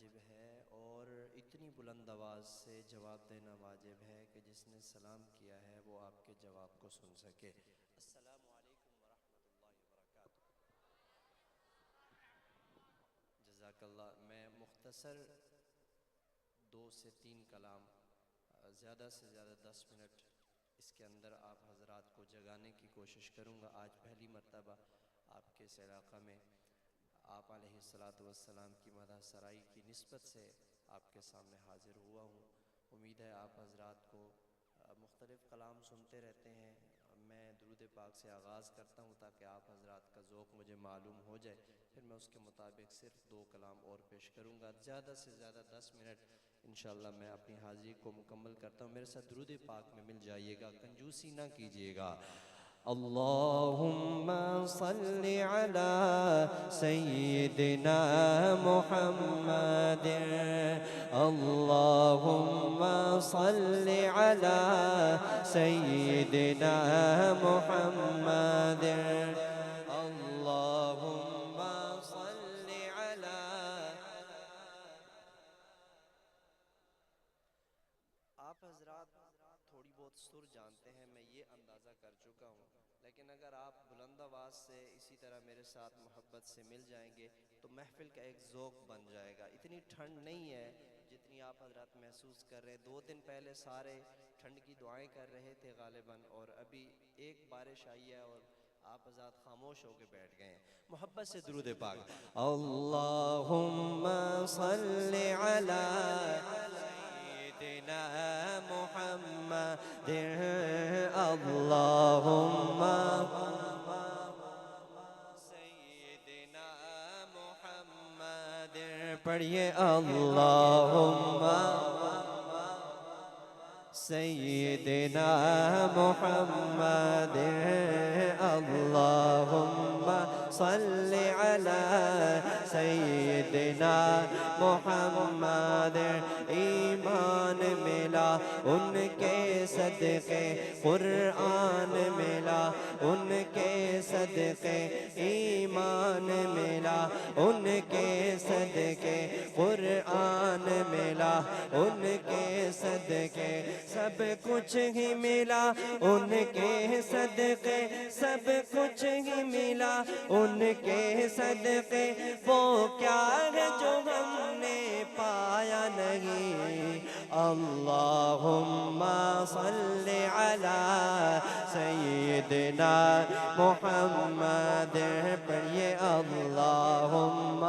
واجب ہے اور اتنی بلند آواز سے جواب دینا واجب ہے کہ جس نے سلام کیا ہے وہ آپ کے جواب کو سن سکے۔ السلام علیکم ورحمۃ اللہ وبرکاتہ۔ جزاک اللہ۔ میں مختصر 2 سے 3 کلام، زیادہ سے زیادہ 10 منٹ اس کے اندر آپ حضرات کو جگانے کی کوشش کروں گا۔ آج پہلی مرتبہ آپ کے اس علاقہ میں آپ علیہ السلام کی مدح سرائی کی نسبت سے آپ کے سامنے حاضر ہوا ہوں۔ امید ہے آپ حضرات کو مختلف کلام سنتے رہتے ہیں۔ میں درود پاک سے آغاز کرتا ہوں تاکہ آپ حضرات کا ذوق مجھے معلوم ہو جائے، پھر میں اس کے مطابق صرف 2 کلام اور پیش کروں گا۔ زیادہ سے زیادہ 10 منٹ انشاءاللہ میں اپنی حاضری کو مکمل کرتا ہوں۔ میرے ساتھ درود پاک میں مل جائیے گا، کنجوسی نہ کیجیے گا۔ اللہم صلی علی سیدنا محمد، اللہم صلی علی سیدنا محمد، اللہم صلی علی۔ آپ حضرات تھوڑی بہت سر جانتے ہیں، میں یہ اندازہ کر چکا ہوں، لیکن اگر آپ بلند آواز سے اسی طرح میرے ساتھ محبت سے مل جائیں گے تو محفل کا ایک ذوق بن جائے گا۔ اتنی ٹھنڈ نہیں ہے جتنی آپ حضرات محسوس کر رہے ہیں۔ 2 دن پہلے سارے ٹھنڈ کی دعائیں کر رہے تھے غالباً، اور ابھی ایک بارش آئی ہے اور آپ حضرات خاموش ہو کے بیٹھ گئے ہیں۔ محبت سے درود پاک۔ اللہم صلی علی سیدنا محمد، اللہم سیدنا محمد، پڑھیے اللہم سیدنا محمد، اللہم صلی علی سیدنا محمد۔ ایمان ملا ان کے صدقے، قرآن ملا ان کے صدقے، ایمان ملا ان کے صدقے، قرآن ملا ان کے صدقے، سب کچھ ہی ملا ان کے صدقے، سب کچھ ہی ملا ان کے صدقے۔ وہ کیا ہے جو ہم نے پایا نہیں؟ اللہم صلی علی سیدنا محمد، پڑھیے اللہم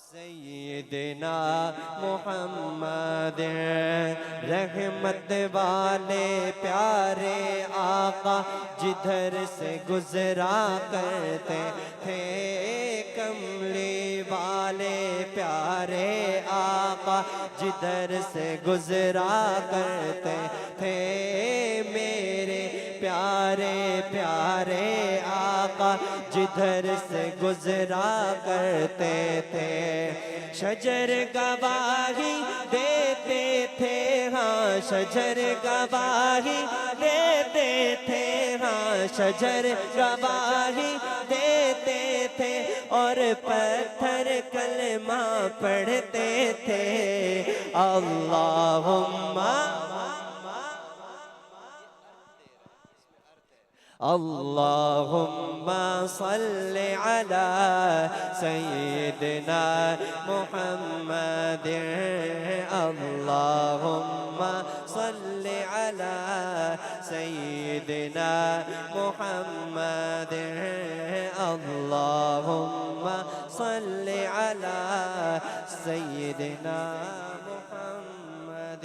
سیدنا محمد۔ رحمت والے پیارے آقا جدھر سے گزرا کرتے تھے، کملی والے پیارے آقا جدھر سے گزرا کرتے تھے، میرے پیارے پیارے آقا جدھر سے گزرا کرتے تھے۔ شجر گواہی دیتے تھے، ہاں شجر گواہی دیتے تھے، ہاں شجر گواہی دیتے تھے، اور پتھر کلمہ پڑھتے تھے۔ اللہم اللہم صلی علی سیدنا محمد، اللہم صلی علی سیدنا محمد، اللہم صلی علی سیدنا محمد۔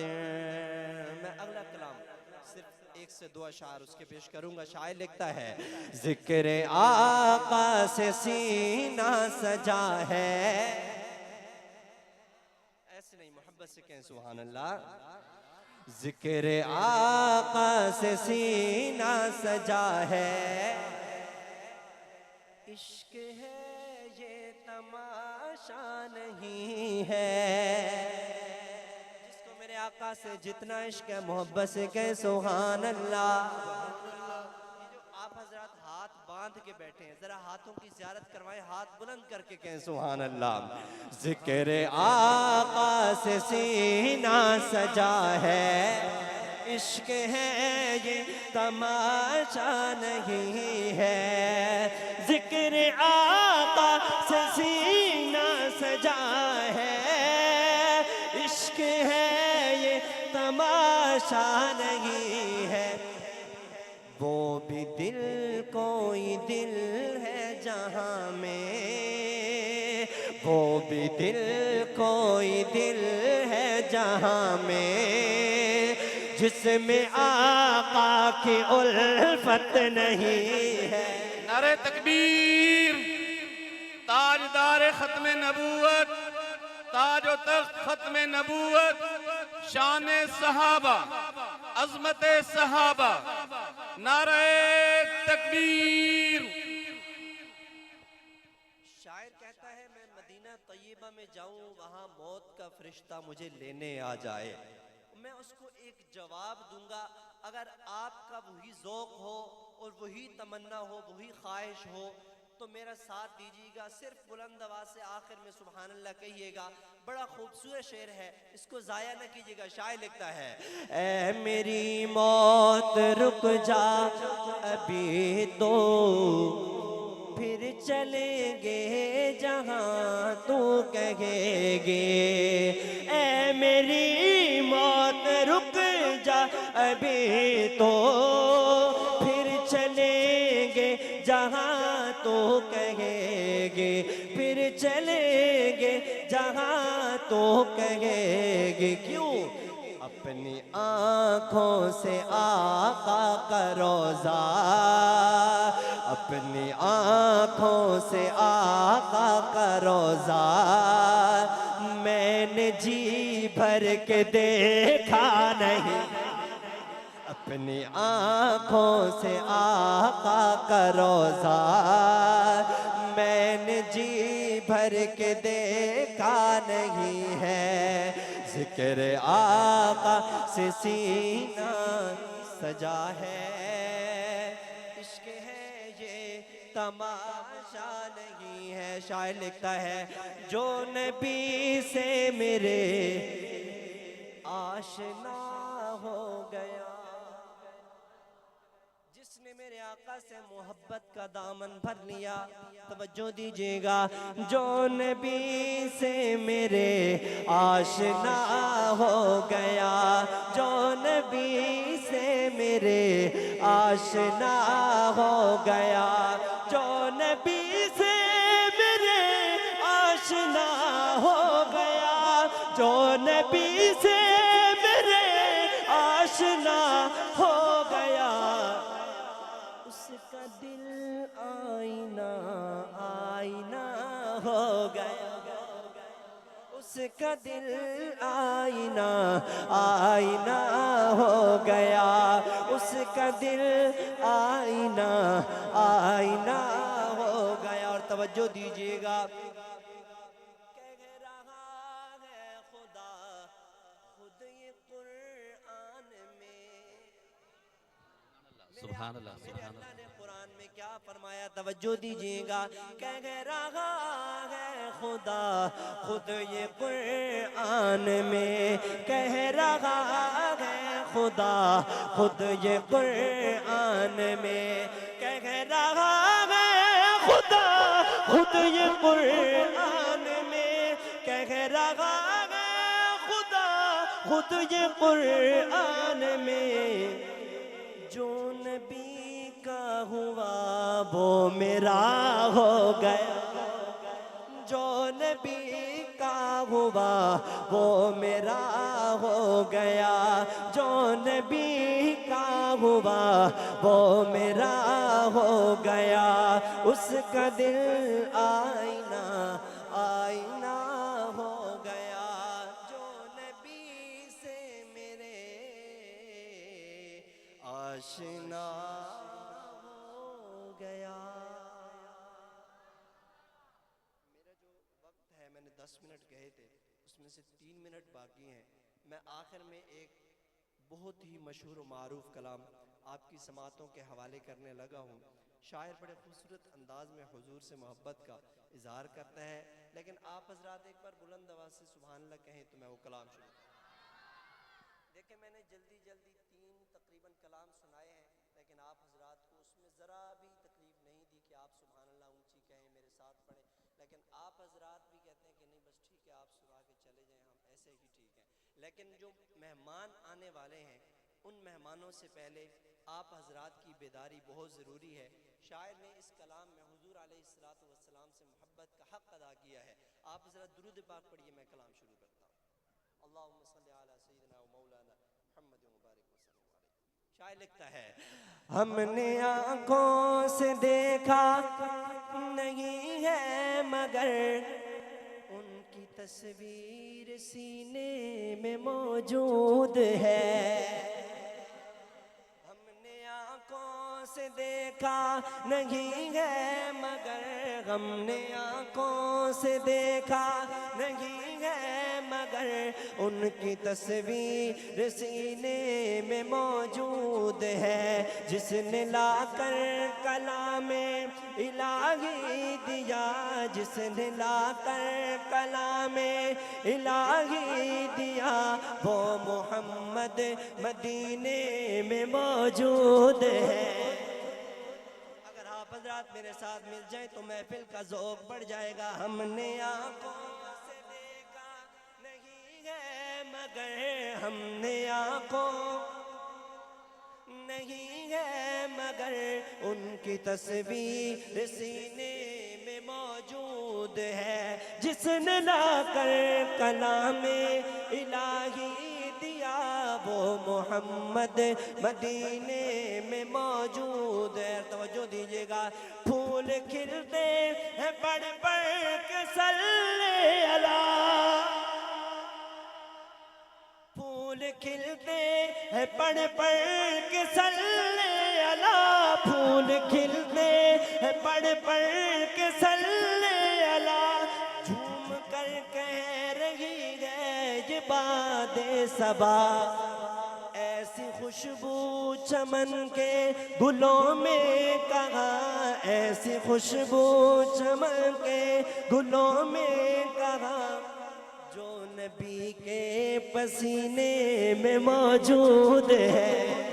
میں اگلا کلام صرف 1 سے 2 اشعار اس کے پیش کروں گا۔ شاعر لکھتا ہے، ذکر آقا سے سینہ سجا ہے، ایسے نہیں، محبت سے کہیں سبحان اللہ۔ ذکر آقا سے سینہ سجا ہے، عشق ہے یہ تماشا نہیں ہے۔ جس کو میرے آقا سے جتنا عشق ہے محبت سے کہیں سبحان اللہ۔ یہ جو آپ حضرات ہاتھ باندھ کے بیٹھے ہیں ذرا ہاتھوں کی زیارت کروائیں، ہاتھ بلند کر کے کہیں سبحان اللہ۔ ذکر آقا سے سینہ سجا ہے، عشق ہے یہ تماشا نہیں ہے، ذکر آقا سے سینہ سجا ہے، عشق ہے یہ تماشا نہیں ہے، وہ بھی دل کوئی دل ہے جہاں میں، وہ بھی دل کوئی دل ہے جہاں میں، جس میں آقا کی الفت نہیں ہے۔ نعرہ تکبیر، تاجدار ختم نبوت، تاج و تخت ختم نبوت، شان صحابہ، عظمت صحابہ، نعرہ تکبیر۔ شاعر کہتا ہے میں مدینہ طیبہ میں جاؤں، وہاں موت کا فرشتہ مجھے لینے آ جائے، میں اس کو ایک جواب دوں گا۔ اگر آپ کا وہی ذوق ہو اور وہی تمنا ہو، وہی خواہش ہو تو میرا ساتھ دیجیے گا، صرف بلند آواز سے آخر میں سبحان اللہ کہیے گا۔ بڑا خوبصورت شعر ہے، اس کو ضائع نہ کیجیے گا۔ شاعر لکھتا ہے، اے میری موت رک جا ابھی تو، پھر چلیں گے جہاں تو کہے گے، اے میری موت رک جا ابھی تو، پھر چلیں گے جہاں تو کہے گے، پھر چلیں گے جہاں تو کہے گے۔ کیوں؟ اپنی آنکھوں سے آقا کا روضہ، اپنی آنکھوں سے آقا کا روضہ، میں نے جی بھر کے دیکھا نہیں، اپنی آنکھوں سے آقا کا روضہ، میں نے جی بھر کے دیکھا نہیں ہے، ذکر آقا سے سینہ سجا ہے، عشق ہے یہ تماشا نہیں ہے۔ شاعر لکھتا ہے، جو نبی سے میرے آشنا ہو گیا، جس نے میرے آقا سے محبت کا دامن بھر لیا، توجہ دیجئے گا، جو نبی سے میرے آشنا ہو گیا، جو نبی سے میرے آشنا ہو گیا، جو نبی سے میرے آشنا ہو گیا، جو نبی سے میرے آشنا ہو گیا، اس کا دل آئینہ آئینہ ہو گیا، اس کا دل آئینہ آئینہ ہو گیا، اس کا دل آئینہ آئینہ ہو گیا۔ اور توجہ دیجئے گا، کہہ رہا ہے خدا خود یہ قرآن میں، سبحان اللہ، میرے سبحان اللہ نے اللہ۔ قرآن میں کیا فرمایا، توجہ دیجئے گا، کہہ رہا ہے خدا خود یہ قرآن میں، کہہ رہا ہے خدا خود یہ قرآن میں، کہہ رہا ہے خدا خود یہ قرآن میں، کہہ رہا ہے خدا خود یہ قرآن میں، جو نبی کا ہوا وہ میرا ہو گیا، جو نبی کا ہوا وہ میرا ہو گیا، جو نبی کا ہوا وہ میرا ہو گیا، اس کا دل آئینہ آئینہ ہو گیا، جو نبی سے میرے آشنا ہو گیا۔ میرا جو وقت ہے، میں نے 10 منٹ کہے تھے، اس میں سے 3 منٹ باقی ہیں۔ میں آخر میں ایک بہت ہی مشہور و معروف کلام آپ کی سماعتوں کے حوالے کرنے لگا ہوں۔ شاعر بڑے خوبصورت انداز میں حضور سے محبت کا اظہار کرتا ہے، لیکن آپ حضرات ایک بار بلند آواز سے سبحان اللہ کہیں تو میں وہ کلام شروع کروں۔ دیکھیں میں نے جلدی 3 تقریباً کلام سنائے ہیں، لیکن آپ حضرات کو اس میں ذرا بھی تکلیف نہیں دی کہ آپ سبحان اللہ اونچی کہیں، میرے ساتھ پڑھیں، لیکن آپ حضرات بھی کہتے ہیں کہ نہیں بس ٹھیک ہے آپ سنا کے چلے جائیں، ہم ایسے ہی ٹھیک ہیں۔ لیکن جو مہمان آنے والے ہیں ان مہمانوں سے پہلے آپ حضرات کی بیداری بہت ضروری ہے۔ شاعر نے اس کلام میں حضور علیہ السلام سے محبت کا حق ادا کیا ہے۔ آپ حضرات درود پاک پڑھیے، میں کلام شروع کرتا ہوں۔ اللہم صلی علی سیدنا و مولانا محمد مبارک وسلم علیہ۔ شاعر لکھتا ہے، ہم نے آنکھوں سے دیکھا نہیں ہے مگر ان کی تصویر سینے میں موجود ہے۔ ہم نے آنکھوں سے دیکھا نہیں ہے مگر، ہم نے آنکھوں سے دیکھا نہیں ہے مگر ان کی تصویر سینے میں موجود ہے۔ جس نے لا کر کلام الہی دیا، جس نے لا کر کلام الہی دیا، وہ محمد مدینے میں موجود ہے۔ اگر آپ حضرات میرے ساتھ مل جائیں تو محفل کا ذوق بڑھ جائے گا۔ ہم نے آنکھوں سے دیکھا نہیں ہے مگر، ہم نے آنکھوں نہیں ہے مگر ان کی تصویر سینے میں موجود ہے۔ جس نے لا کر کلام الہی دیا، وہ محمد مدینے میں موجود ہے۔ توجہ دیجئے گا، پھول کھلتے ہیں بڑھ بڑھ کے صلی اللہ، پھول کھلتے ہیں پڑھ پڑھ کے صلی اللہ، پھول کھلتے ہیں پڑھ پڑھ کے صلی اللہ، جھوم کر کہہ رہی ہے یہ باد صبا، ایسی خوشبو چمن کے گلوں میں کہاں، ایسی خوشبو چمن کے گلوں میں کہاں، جو نبی کے پسینے میں موجود ہے۔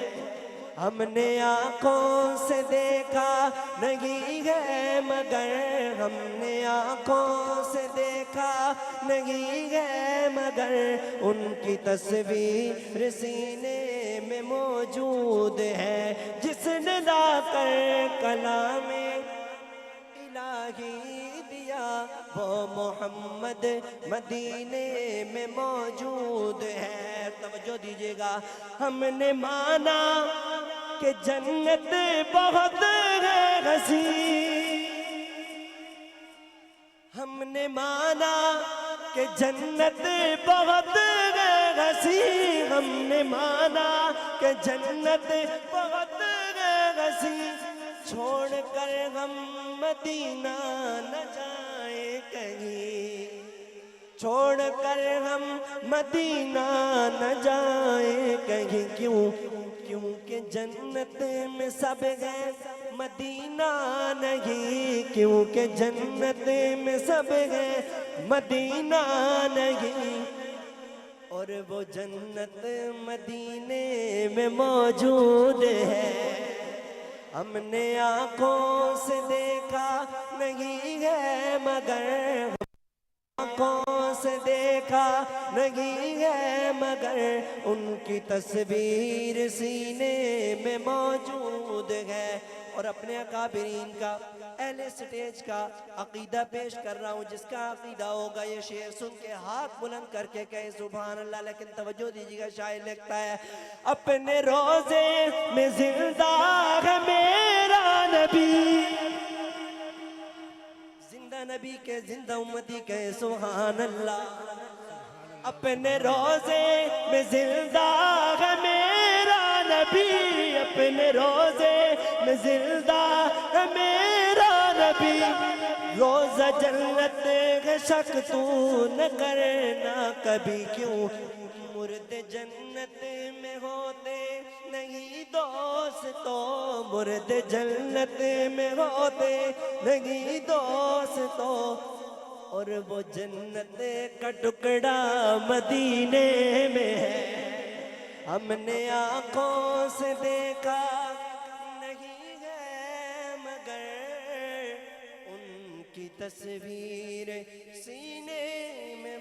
ہم نے آنکھوں سے دیکھا نہیں ہے مگر، ہم نے آنکھوں سے دیکھا نہیں ہے مگر ان کی تصویر سینے میں موجود ہے۔ جس نے لا کر کلام الہی دیا، وہ محمد مدینے میں موجود ہے۔ توجہ دیجئے گا، ہم نے مانا کہ جنت بہت ہے حسین، ہم نے مانا کہ جنت بہت ہے حسین، ہم نے مانا کہ جنت بہت ہے حسین، چھوڑ کر ہم مدینہ نہ جائیں کہیں، چھوڑ کر ہم مدینہ نہ جائیں کہیں، کیونکہ جنت میں سب ہے مدینہ نہیں، کیونکہ جنت میں سب ہے مدینہ نہیں، اور وہ جنت مدینے میں موجود ہے۔ ہم نے آنکھوں سے دیکھا نہیں ہے مگر، آنکھوں سے دیکھا نہیں ہے مگر ان کی تصویر سینے میں موجود ہے۔ اور اپنے اکابرین کا، اہل سٹیج کا عقیدہ پیش کر رہا ہوں، جس کا عقیدہ ہوگا یہ شعر سن کے ہاتھ بلند کر کے کہے سبحان اللہ۔ لیکن توجہ دیجیے گا، شاعر لکھتا ہے، اپنے روزے میں زندہ ہے میرا نبی، زندہ نبی کے زندہ امتی کہے سبحان اللہ، اپنے روزے میں زندہ ہے میرا نبی، اپنے روزے میں زندہ ہے میرا نبی، روزہ جنت ہے شک تو نہ کرنا کبھی، کیوں مرد جنت میں ہوتے نہیں دوستوں مرد جنت میں ہوتے نہیں دوستوں، اور وہ جنت کا ٹکڑا مدینے میں ہے، ہم نے آنکھوں سے دیکھا نہیں ہے مگر ان کی تصویر سینے میں